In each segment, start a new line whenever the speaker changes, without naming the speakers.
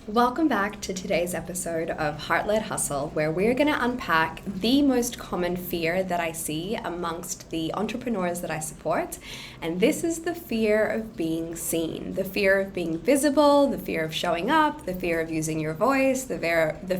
Welcome back to today's episode of Heart-Led Hustle, where we're going to unpack the most common fear that I see amongst the entrepreneurs that I support. And this is the fear of being seen, the fear of being visible, the fear of showing up, the fear of using your voice, the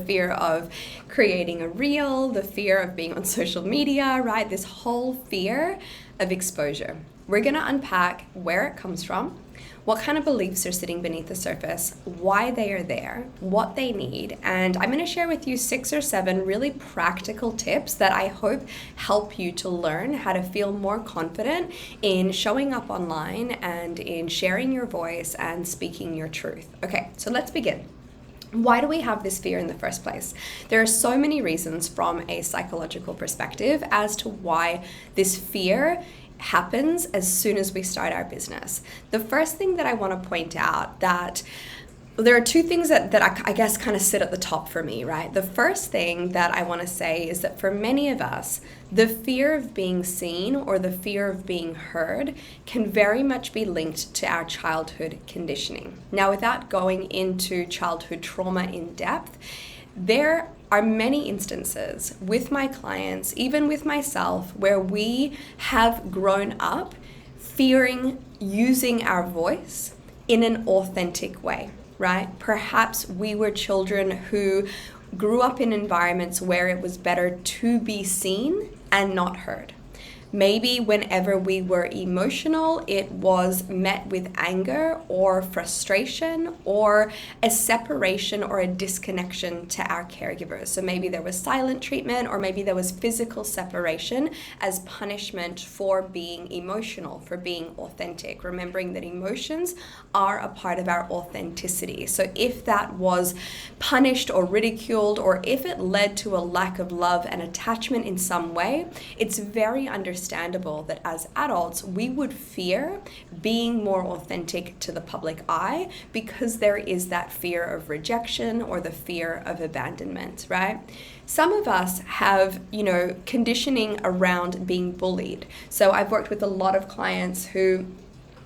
fear of creating a reel, the fear of being on social media, right? This whole fear of exposure. We're going to unpack where it comes from, what kind of beliefs are sitting beneath the surface, why they are there, what they need, and I'm going to share with you 6 or 7 really practical tips that I hope help you to learn how to feel more confident in showing up online and in sharing your voice and speaking your truth. Okay, so let's begin. Why do we have this fear in the first place? There are so many reasons from a psychological perspective as to why this fear happens as soon as we start our business. The first thing that I want to point out that there are 2 things that I guess kind of sit at the top for me, right? The first thing that I want to say is that for many of us, the fear of being seen or the fear of being heard can very much be linked to our childhood conditioning. Now, without going into childhood trauma in depth, there are many instances with my clients, even with myself, where we have grown up fearing using our voice in an authentic way, right? Perhaps we were children who grew up in environments where it was better to be seen and not heard. Maybe whenever we were emotional, it was met with anger or frustration or a separation or a disconnection to our caregivers. So maybe there was silent treatment or maybe there was physical separation as punishment for being emotional, for being authentic, remembering that emotions are a part of our authenticity. So if that was punished or ridiculed, or if it led to a lack of love and attachment in some way, it's very understandable that as adults we would fear being more authentic to the public eye because there is that fear of rejection or the fear of abandonment, right? Some of us have, conditioning around being bullied. So I've worked with a lot of clients who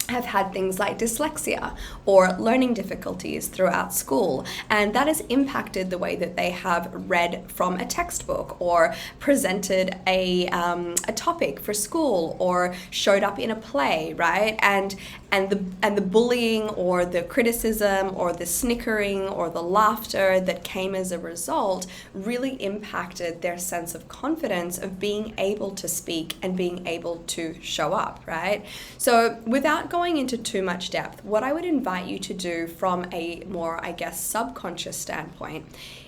have had things like dyslexia or learning difficulties throughout school, and that has impacted the way that they have read from a textbook or presented a topic for school or showed up in a play, right? And the bullying or the criticism or the snickering or the laughter that came as a result really impacted their sense of confidence of being able to speak and being able to show up, right? So without going into too much depth, what I would invite you to do from a more, subconscious standpoint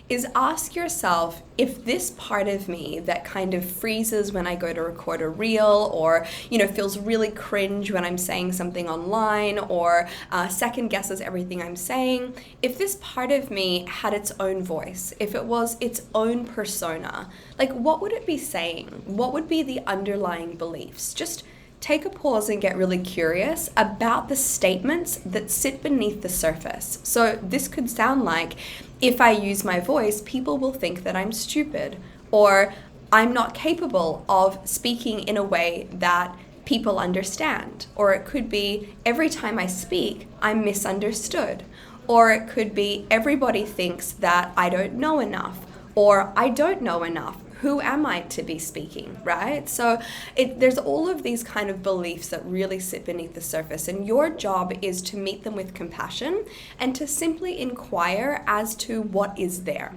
is ask yourself if this part of me that kind of freezes when I go to record a reel or, feels really cringe when I'm saying something online or second guesses everything I'm saying, if this part of me had its own voice, if it was its own persona, what would it be saying? What would be the underlying beliefs? Just take a pause and get really curious about the statements that sit beneath the surface. So this could sound like, if I use my voice, people will think that I'm stupid, or I'm not capable of speaking in a way that people understand. Or it could be, every time I speak, I'm misunderstood. Or it could be, everybody thinks that I don't know enough, or I don't know enough. Who am I to be speaking, right? So there's all of these kind of beliefs that really sit beneath the surface, and your job is to meet them with compassion and to simply inquire as to what is there.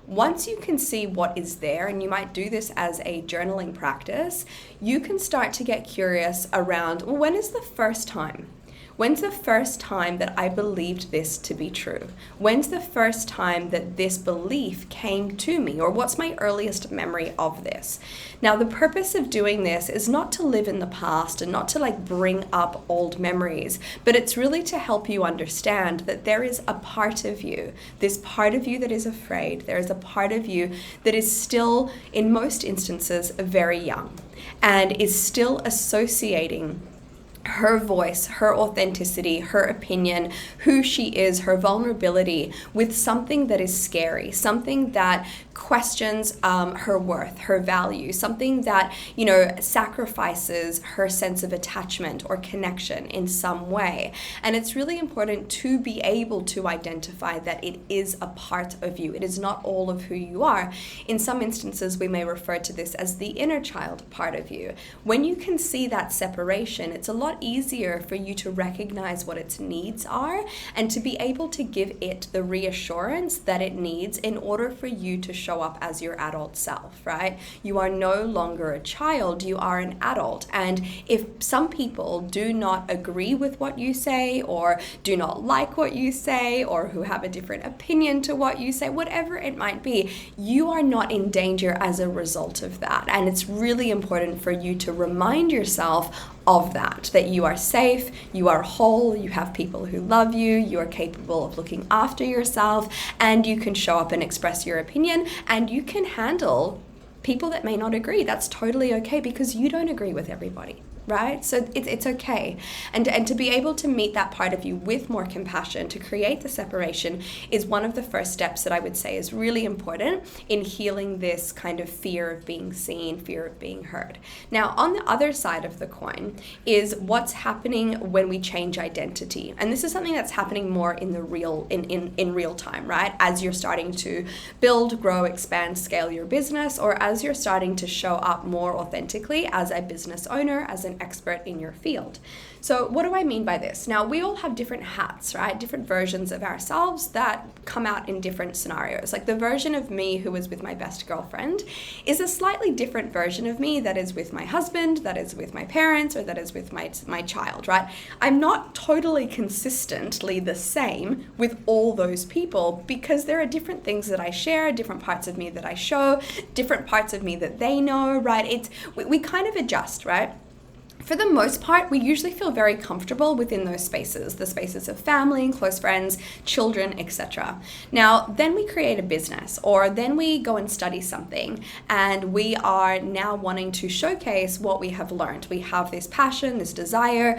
Once you can see what is there, and you might do this as a journaling practice, you can start to get curious around, well, when is the first time? When's the first time that I believed this to be true? When's the first time that this belief came to me? Or what's my earliest memory of this? Now, the purpose of doing this is not to live in the past and not to bring up old memories, but it's really to help you understand that there is a part of you, this part of you that is afraid. There is a part of you that is still, in most instances, very young and is still associating her voice, her authenticity, her opinion, who she is, her vulnerability with something that is scary, something that questions her worth, her value, something that, sacrifices her sense of attachment or connection in some way. And it's really important to be able to identify that it is a part of you. It is not all of who you are. In some instances, we may refer to this as the inner child part of you. When you can see that separation, it's a lot easier for you to recognize what its needs are and to be able to give it the reassurance that it needs in order for you to show up as your adult self, right? You are no longer a child, you are an adult. And if some people do not agree with what you say, or do not like what you say, or who have a different opinion to what you say, whatever it might be, you are not in danger as a result of that. And it's really important for you to remind yourself of that you are safe, you are whole, you have people who love you, you are capable of looking after yourself, and you can show up and express your opinion, and you can handle people that may not agree. That's totally okay, because you don't agree with everybody. Right? So it's okay. And to be able to meet that part of you with more compassion, to create the separation, is one of the first steps that I would say is really important in healing this kind of fear of being seen, fear of being heard. Now, on the other side of the coin is what's happening when we change identity. And this is something that's happening more in the real time, right? As you're starting to build, grow, expand, scale your business, or as you're starting to show up more authentically as a business owner, as an expert in your field. So what do I mean by this? Now, we all have different hats, right? Different versions of ourselves that come out in different scenarios. Like the version of me who was with my best girlfriend is a slightly different version of me that is with my husband, that is with my parents, or that is with my child, right? I'm not totally consistently the same with all those people, because there are different things that I share, different parts of me that I show, different parts of me that they know, right? We kind of adjust, right? For the most part, we usually feel very comfortable within those spaces, the spaces of family, close friends, children, etc. Now, then we create a business, or then we go and study something, and we are now wanting to showcase what we have learned. We have this passion, this desire,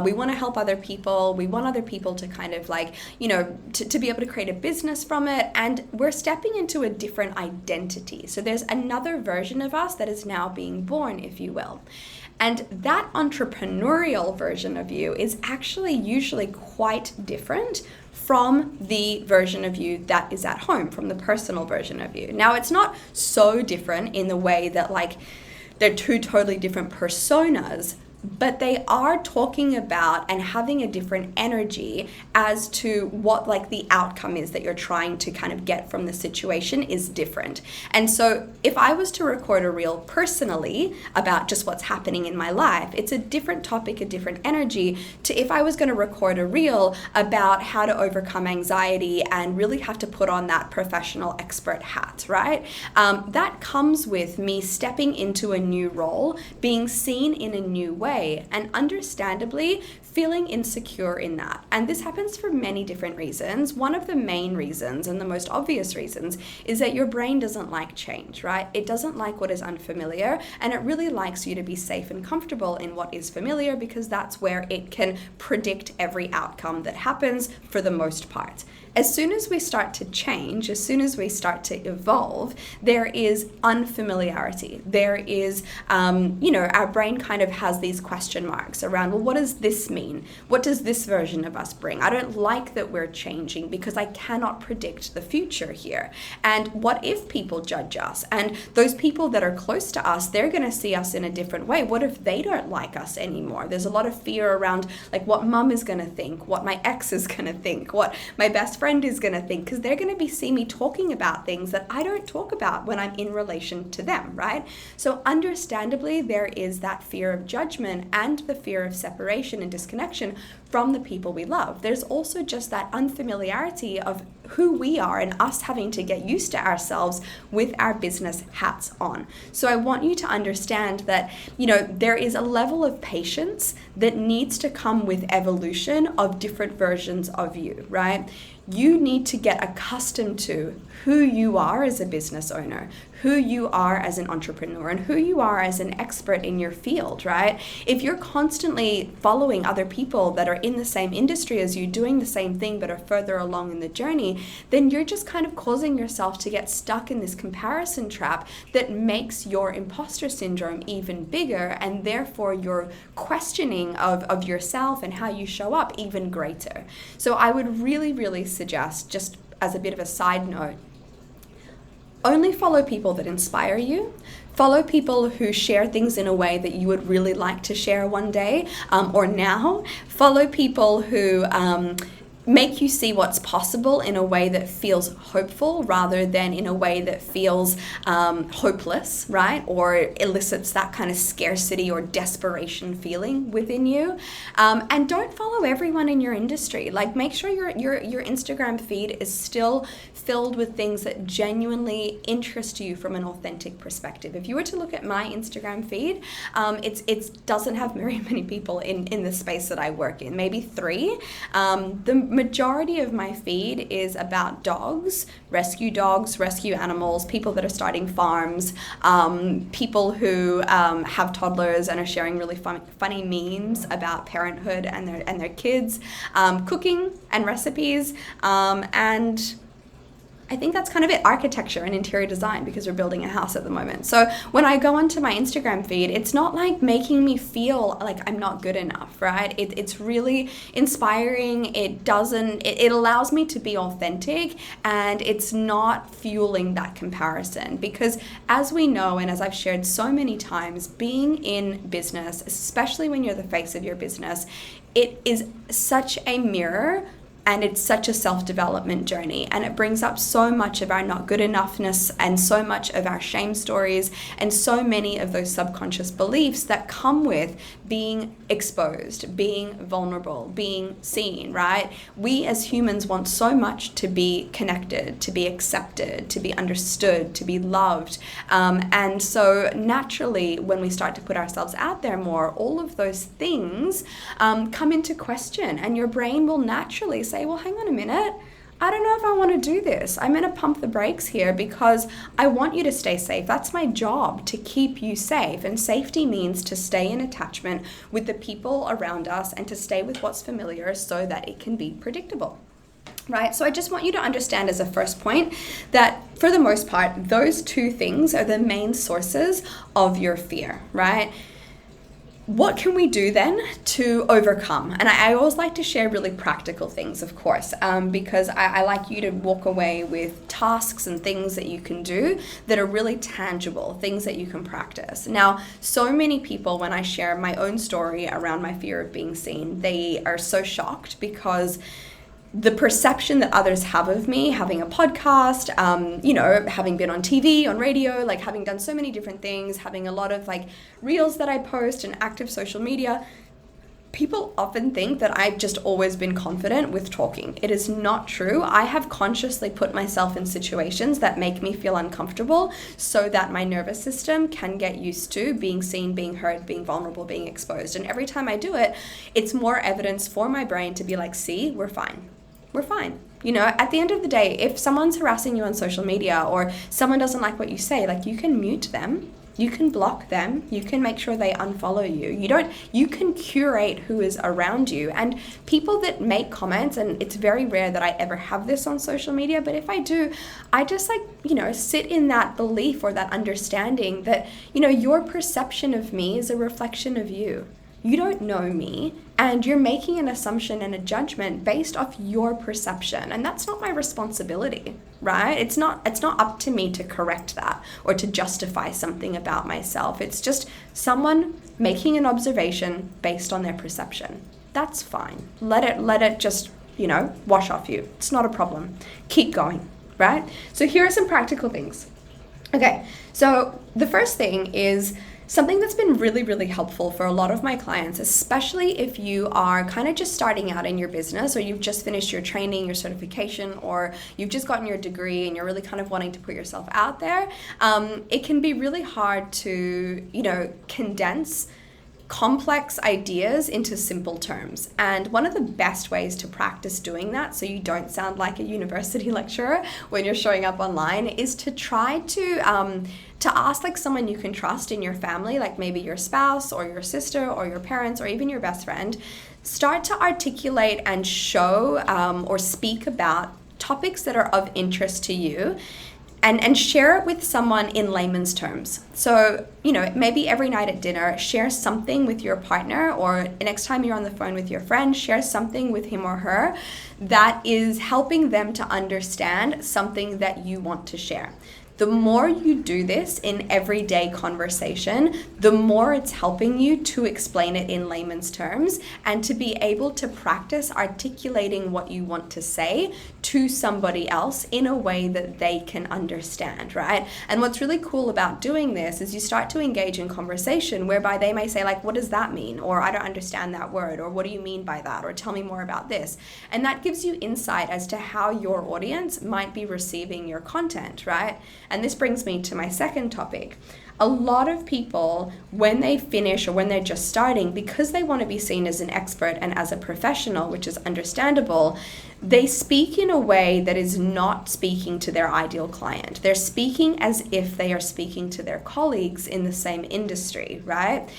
we want to help other people, we want other people to kind of to be able to create a business from it, and we're stepping into a different identity. So there's another version of us that is now being born, if you will. And that entrepreneurial version of you is actually usually quite different from the version of you that is at home, from the personal version of you. Now, it's not so different in the way that they're two totally different personas, but they are talking about and having a different energy as to what the outcome is that you're trying to kind of get from the situation is different. And so if I was to record a reel personally about just what's happening in my life, it's a different topic, a different energy to if I was going to record a reel about how to overcome anxiety and really have to put on that professional expert hat, right? That comes with me stepping into a new role, being seen in a new way, and understandably feeling insecure in that. And this happens for many different reasons. One of the main reasons, and the most obvious reasons, is that your brain doesn't like change, right? It doesn't like what is unfamiliar, and it really likes you to be safe and comfortable in what is familiar, because that's where it can predict every outcome that happens for the most part. As soon as we start to change, as soon as we start to evolve, there is unfamiliarity. There is, our brain kind of has these question marks around, well, what does this mean? What does this version of us bring? I don't like that we're changing because I cannot predict the future here. And what if people judge us? And those people that are close to us, they're going to see us in a different way. What if they don't like us anymore? There's a lot of fear around what mum is going to think, what my ex is going to think, what my best friend is going to think, because they're going to see me talking about things that I don't talk about when I'm in relation to them, right? So understandably, there is that fear of judgment and the fear of separation and disconnection from the people we love. There's also just that unfamiliarity of who we are and us having to get used to ourselves with our business hats on. So I want you to understand that, there is a level of patience that needs to come with evolution of different versions of you, right? you need to get accustomed to who you are as a business owner, who you are as an entrepreneur, and who you are as an expert in your field, right? If you're constantly following other people that are in the same industry as you, doing the same thing but are further along in the journey, then you're just kind of causing yourself to get stuck in this comparison trap that makes your imposter syndrome even bigger, and therefore your questioning of yourself and how you show up even greater. So I would really, really suggest, just as a bit of a side note, only follow people that inspire you. Follow people who share things in a way that you would really like to share one day or now. Follow people who make you see what's possible in a way that feels hopeful rather than in a way that feels hopeless, right? Or elicits that kind of scarcity or desperation feeling within you. And don't follow everyone in your industry. Like, make sure your Instagram feed is still filled with things that genuinely interest you from an authentic perspective. If you were to look at my Instagram feed, it doesn't have very many people in the space that I work in, maybe 3. The majority of my feed is about dogs, rescue animals, people that are starting farms, people who have toddlers and are sharing really funny memes about parenthood and their kids, cooking and recipes, and I think that's kind of it. Architecture and interior design, because we're building a house at the moment. So when I go onto my Instagram feed, it's not like making me feel like I'm not good enough, right? It's really inspiring. It allows me to be authentic, and it's not fueling that comparison, because as we know, and as I've shared so many times, being in business, especially when you're the face of your business, it is such a mirror. And it's such a self-development journey, and it brings up so much of our not good enoughness and so much of our shame stories and so many of those subconscious beliefs that come with being exposed, being vulnerable, being seen, right? We as humans want so much to be connected, to be accepted, to be understood, to be loved. And so naturally, when we start to put ourselves out there more, all of those things come into question, and your brain will naturally say, well, hang on a minute, I don't know if I want to do this. I'm going to pump the brakes here because I want you to stay safe. That's my job, to keep you safe. And safety means to stay in attachment with the people around us and to stay with what's familiar so that it can be predictable. Right? So I just want you to understand as a first point that for the most part, those 2 things are the main sources of your fear, right? What can we do then to overcome? And I always like to share really practical things, of course, because I like you to walk away with tasks and things that you can do that are really tangible, things that you can practice. Now, so many people, when I share my own story around my fear of being seen, they are so shocked because the perception that others have of me, having a podcast, having been on TV, on radio, like having done so many different things, having a lot of like reels that I post and active social media, people often think that I've just always been confident with talking. It is not true. I have consciously put myself in situations that make me feel uncomfortable so that my nervous system can get used to being seen, being heard, being vulnerable, being exposed. And every time I do it, it's more evidence for my brain to be like, see, we're fine. We're fine. You know, at the end of the day, if someone's harassing you on social media or someone doesn't like what you say, like, you can mute them, you can block them, you can make sure they unfollow you. You can curate who is around you. And people that make comments, and it's very rare that I ever have this on social media, but if I do, I just sit in that belief or that understanding that, your perception of me is a reflection of you. You don't know me, and you're making an assumption and a judgment based off your perception, and that's not my responsibility, right? It's not up to me to correct that or to justify something about myself. It's just someone making an observation based on their perception. That's fine. Let it just, wash off you. It's not a problem. Keep going, right? So here are some practical things. Okay, so the first thing is something that's been really, really helpful for a lot of my clients, especially if you are kind of just starting out in your business, or you've just finished your training, your certification, or you've just gotten your degree and you're really kind of wanting to put yourself out there. It can be really hard to, condense complex ideas into simple terms. And one of the best ways to practice doing that, so you don't sound like a university lecturer when you're showing up online, is to try to ask like someone you can trust in your family, like maybe your spouse or your sister or your parents or even your best friend. Start to articulate and show or speak about topics that are of interest to you, and share it with someone in layman's terms. So, maybe every night at dinner, share something with your partner, or next time you're on the phone with your friend, share something with him or her that is helping them to understand something that you want to share. The more you do this in everyday conversation, the more it's helping you to explain it in layman's terms and to be able to practice articulating what you want to say to somebody else in a way that they can understand, right? And what's really cool about doing this is you start to engage in conversation whereby they may say like, what does that mean? Or I don't understand that word, or what do you mean by that? Or tell me more about this. And that gives you insight as to how your audience might be receiving your content, right? And this brings me to my second topic. A lot of people, when they finish or when they're just starting, because they want to be seen as an expert and as a professional, which is understandable, they speak in a way that is not speaking to their ideal client. They're speaking as if they are speaking to their colleagues in the same industry, right?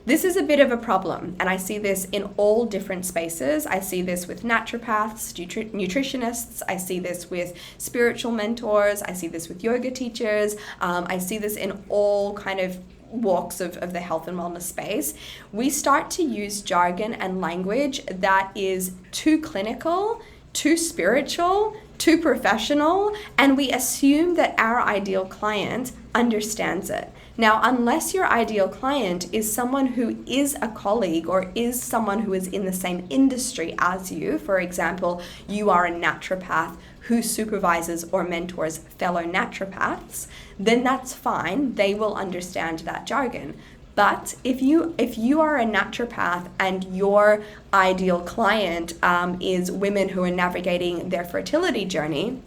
This is a bit of a problem, and I see this in all different spaces. I see this with naturopaths, nutritionists. I see this with spiritual mentors. I see this with yoga teachers. I see this in all kind of walks of the health and wellness space. We start to use jargon and language that is too clinical, too spiritual, too professional, and we assume that our ideal client understands it. Now, unless your ideal client is someone who is a colleague or is someone who is in the same industry as you, for example, you are a naturopath who supervises or mentors fellow naturopaths, then that's fine. They will understand that jargon. But if you are a naturopath and your ideal client is women who are navigating their fertility journey,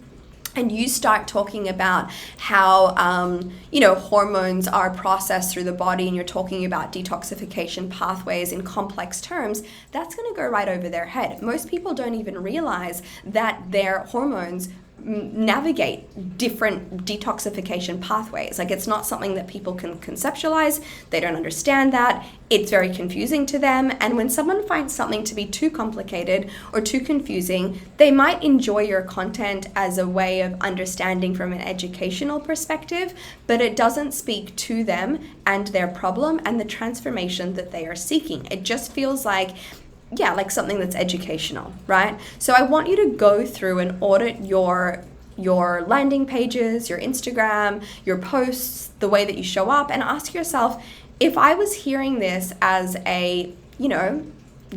and you start talking about how, hormones are processed through the body, and you're talking about detoxification pathways in complex terms, that's going to go right over their head. Most people don't even realize that their hormones navigate different detoxification pathways. Like, it's not something that people can conceptualize. They don't understand that. It's very confusing to them. And when someone finds something to be too complicated or too confusing, they might enjoy your content as a way of understanding from an educational perspective, but it doesn't speak to them and their problem and the transformation that they are seeking. It just feels like something that's educational, right? So I want you to go through and audit your landing pages, your Instagram, your posts, the way that you show up, and ask yourself, if I was hearing this as a,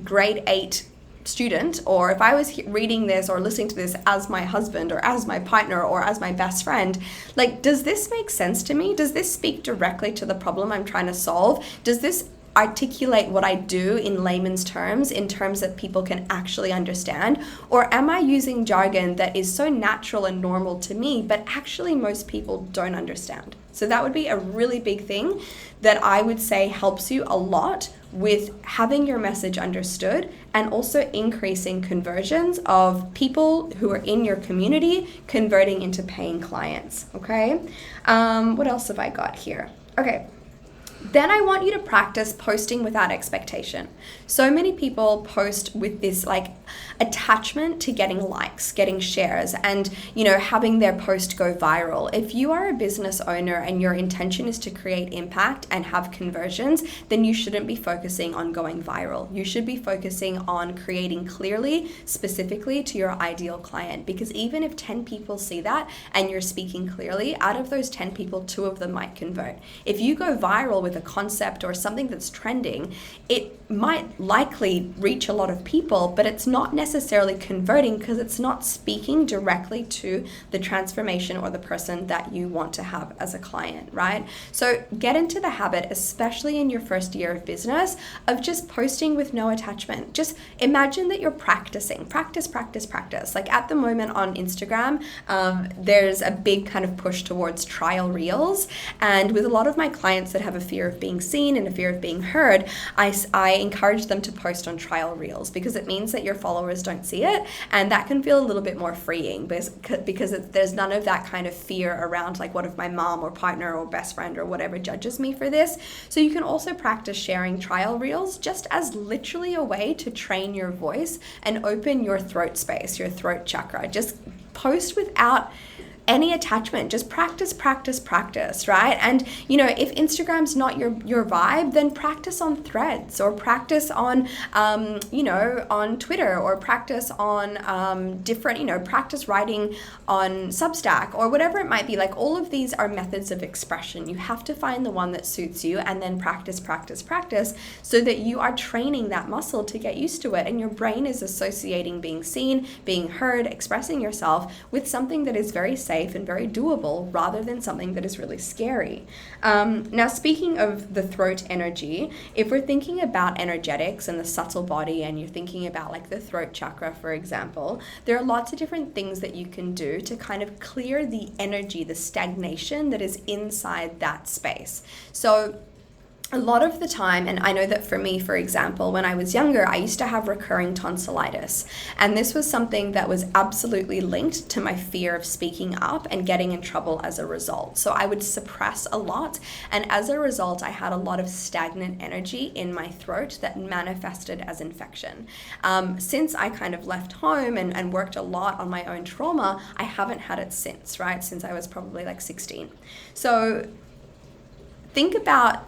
grade 8 student, or if I was reading this or listening to this as my husband or as my partner or as my best friend, like, does this make sense to me? Does this speak directly to the problem I'm trying to solve? Does this articulate what I do in layman's terms, in terms that people can actually understand? Or am I using jargon that is so natural and normal to me, but actually most people don't understand? So that would be a really big thing that I would say helps you a lot with having your message understood, and also increasing conversions of people who are in your community converting into paying clients, okay? What else have I got here? Okay. Then I want you to practice posting without expectation. So many people post with this attachment to getting likes, getting shares, and having their post go viral. If you are a business owner and your intention is to create impact and have conversions, then you shouldn't be focusing on going viral. You should be focusing on creating clearly, specifically to your ideal client, because even if 10 people see that and you're speaking clearly, out of those 10 people, 2 of them might convert. If you go viral with a concept or something that's trending, it might likely reach a lot of people, but it's not not necessarily converting because it's not speaking directly to the transformation or the person that you want to have as a client, right? So get into the habit, especially in your first year of business, of just posting with no attachment. Just imagine that you're practicing. Practice. Like at the moment on Instagram, there's a big kind of push towards trial reels. And with a lot of my clients that have a fear of being seen and a fear of being heard, I encourage them to post on trial reels because it means that your followers don't see it. And that can feel a little bit more freeing because there's none of that kind of fear around like, what if my mom or partner or best friend or whatever judges me for this? So you can also practice sharing trial reels just as literally a way to train your voice and open your throat space, your throat chakra. Just post without any attachment. Just practice, right? And if Instagram's not your vibe, then practice on Threads or practice on on Twitter or practice on different, practice writing on Substack or whatever it might be. Like all of these are methods of expression. You have to find the one that suits you and then practice so that you are training that muscle to get used to it, and your brain is associating being seen, being heard, expressing yourself with something that is very safe and very doable rather than something that is really scary. Now, speaking of the throat energy, if we're thinking about energetics and the subtle body and you're thinking about like the throat chakra, for example, there are lots of different things that you can do to kind of clear the energy, the stagnation that is inside that space. So a lot of the time, and I know that for me, for example, when I was younger, I used to have recurring tonsillitis. And this was something that was absolutely linked to my fear of speaking up and getting in trouble as a result. So I would suppress a lot. And as a result, I had a lot of stagnant energy in my throat that manifested as infection. Since I kind of left home and worked a lot on my own trauma, I haven't had it since, right? Since I was probably like 16. So think about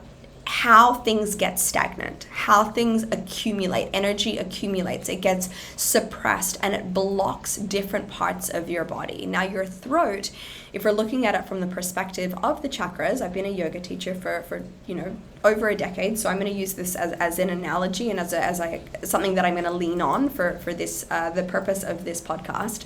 how things get stagnant, how things accumulate, energy accumulates, it gets suppressed and it blocks different parts of your body. Now your throat, if we're looking at it from the perspective of the chakras, I've been a yoga teacher for over a decade, so I'm going to use this as an analogy and as something that I'm going to lean on for this the purpose of this podcast.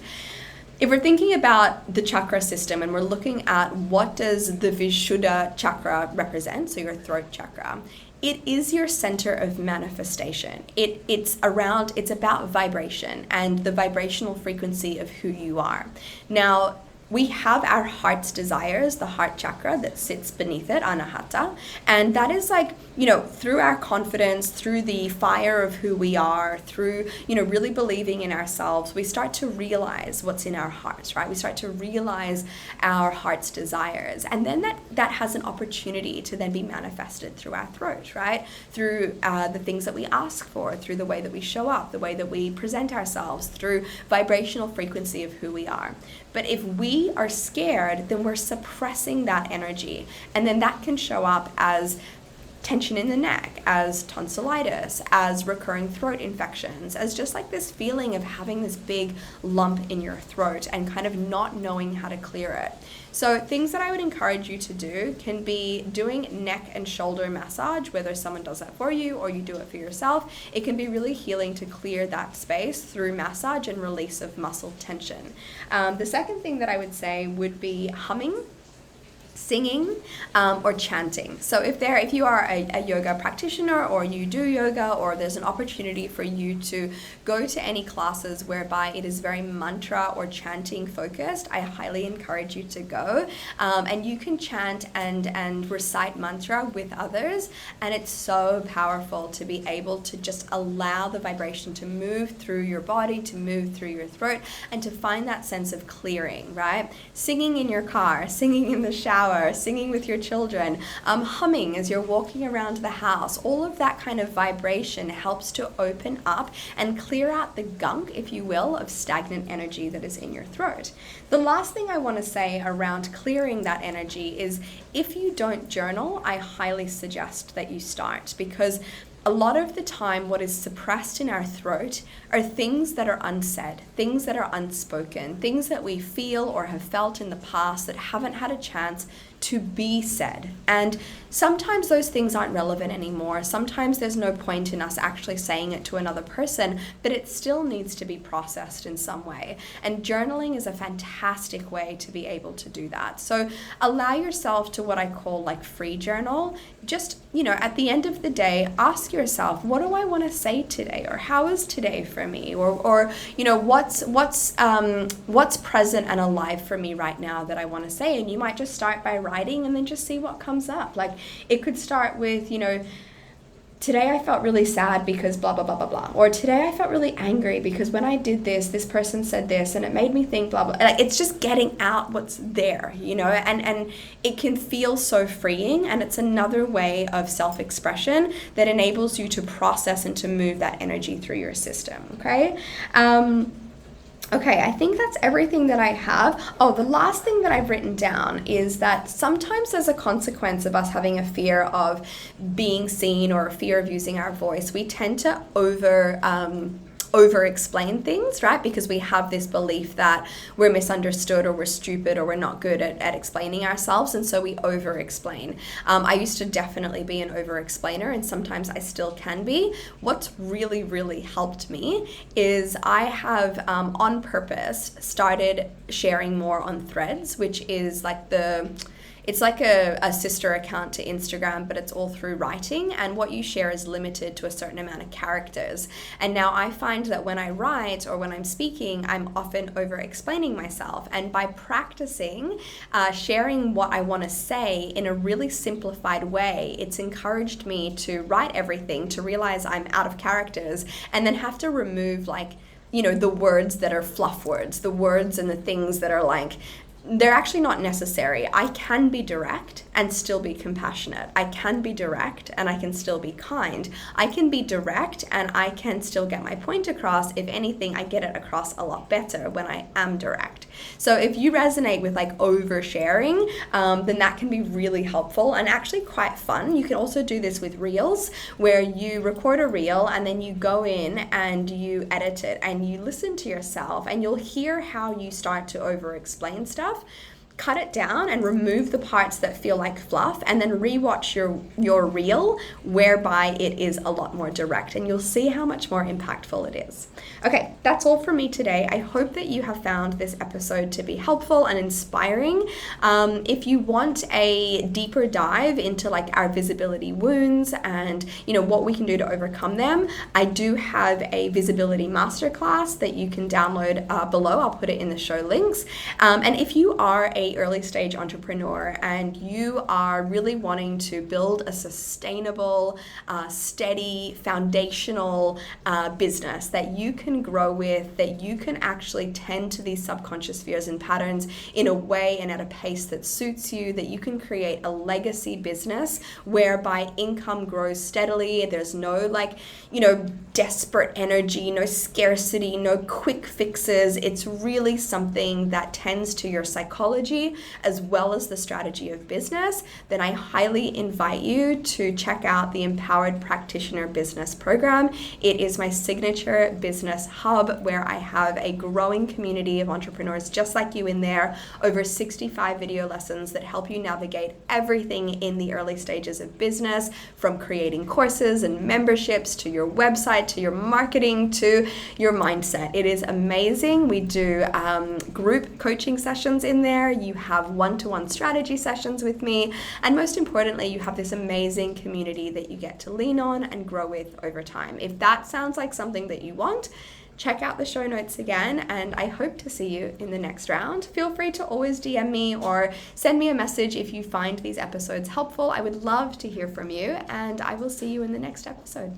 If we're thinking about the chakra system and we're looking at what does the Vishuddha chakra represent, so your throat chakra, it is your center of manifestation. It's about vibration and the vibrational frequency of who you are. Now, we have our heart's desires, the heart chakra that sits beneath it, anahata, and that is like, through our confidence, through the fire of who we are, through, really believing in ourselves, we start to realize what's in our hearts, right? We start to realize our heart's desires, and then that has an opportunity to then be manifested through our throat, right? Through the things that we ask for, through the way that we show up, the way that we present ourselves, through vibrational frequency of who we are. But if we are scared, then we're suppressing that energy. And then that can show up as tension in the neck, as tonsillitis, as recurring throat infections, as just like this feeling of having this big lump in your throat and kind of not knowing how to clear it. So things that I would encourage you to do can be doing neck and shoulder massage, whether someone does that for you or you do it for yourself. It can be really healing to clear that space through massage and release of muscle tension. The second thing that I would say would be humming, singing, or chanting. So if you are a yoga practitioner or you do yoga, or there's an opportunity for you to go to any classes whereby it is very mantra or chanting focused, I highly encourage you to go. And you can chant and recite mantra with others, and it's so powerful to be able to just allow the vibration to move through your body, to move through your throat, and to find that sense of clearing, right? Singing in your car, singing in the shower, singing with your children, humming as you're walking around the house, all of that kind of vibration helps to open up and clear out the gunk, if you will, of stagnant energy that is in your throat. The last thing I want to say around clearing that energy is if you don't journal, I highly suggest that you start, because a lot of the time what is suppressed in our throat are things that are unsaid, things that are unspoken, things that we feel or have felt in the past that haven't had a chance to be said. And sometimes those things aren't relevant anymore. Sometimes there's no point in us actually saying it to another person, but it still needs to be processed in some way. And journaling is a fantastic way to be able to do that. So allow yourself to what I call like free journal. Just, at the end of the day, ask yourself, what do I want to say today? Or how is today for me? Or what's present and alive for me right now that I want to say? And you might just start by writing and then just see what comes up. Like it could start with, today I felt really sad because blah, blah, blah, blah, blah. Or today I felt really angry because when I did this person said this and it made me think blah, blah. Like it's just getting out what's there, and it can feel so freeing. And it's another way of self-expression that enables you to process and to move that energy through your system, okay? Okay, I think that's everything that I have. Oh, the last thing that I've written down is that sometimes as a consequence of us having a fear of being seen or a fear of using our voice, we tend to over-explain things, right? Because we have this belief that we're misunderstood or we're stupid or we're not good at explaining ourselves, and so we over-explain. I used to definitely be an over-explainer, and sometimes I still can be. What's really, really helped me is I have, on purpose, started sharing more on Threads, which is like it's like a sister account to Instagram, but it's all through writing, and what you share is limited to a certain amount of characters. And now I find that when I write or when I'm speaking, I'm often over-explaining myself. And by practicing sharing what I want to say in a really simplified way, it's encouraged me to write everything, to realize I'm out of characters, and then have to remove the words that are fluff words, the words and the things that are like, they're actually not necessary. I can be direct and still be compassionate. I can be direct and I can still be kind. I can be direct and I can still get my point across. If anything, I get it across a lot better when I am direct. So if you resonate with like oversharing, then that can be really helpful and actually quite fun. You can also do this with reels, where you record a reel and then you go in and you edit it and you listen to yourself, and you'll hear how you start to over-explain stuff. Cut it down and remove the parts that feel like fluff, and then rewatch your reel whereby it is a lot more direct, and you'll see how much more impactful it is. Okay, that's all for me today. I hope that you have found this episode to be helpful and inspiring. If you want a deeper dive into like our visibility wounds and what we can do to overcome them, I do have a visibility masterclass that you can download below. I'll put it in the show links. And if you are a early stage entrepreneur and you are really wanting to build a sustainable, steady, foundational business that you can grow with, that you can actually tend to these subconscious fears and patterns in a way and at a pace that suits you, that you can create a legacy business whereby income grows steadily. There's no desperate energy, no scarcity, no quick fixes. It's really something that tends to your psychology as well as the strategy of business. Then I highly invite you to check out the Empowered Practitioner Business Program. It is my signature business hub where I have a growing community of entrepreneurs just like you in there, over 65 video lessons that help you navigate everything in the early stages of business, from creating courses and memberships to your website, to your marketing, to your mindset. It is amazing. We do group coaching sessions in there. You have one-to-one strategy sessions with me. And most importantly, you have this amazing community that you get to lean on and grow with over time. If that sounds like something that you want, check out the show notes again, and I hope to see you in the next round. Feel free to always DM me or send me a message if you find these episodes helpful. I would love to hear from you, and I will see you in the next episode.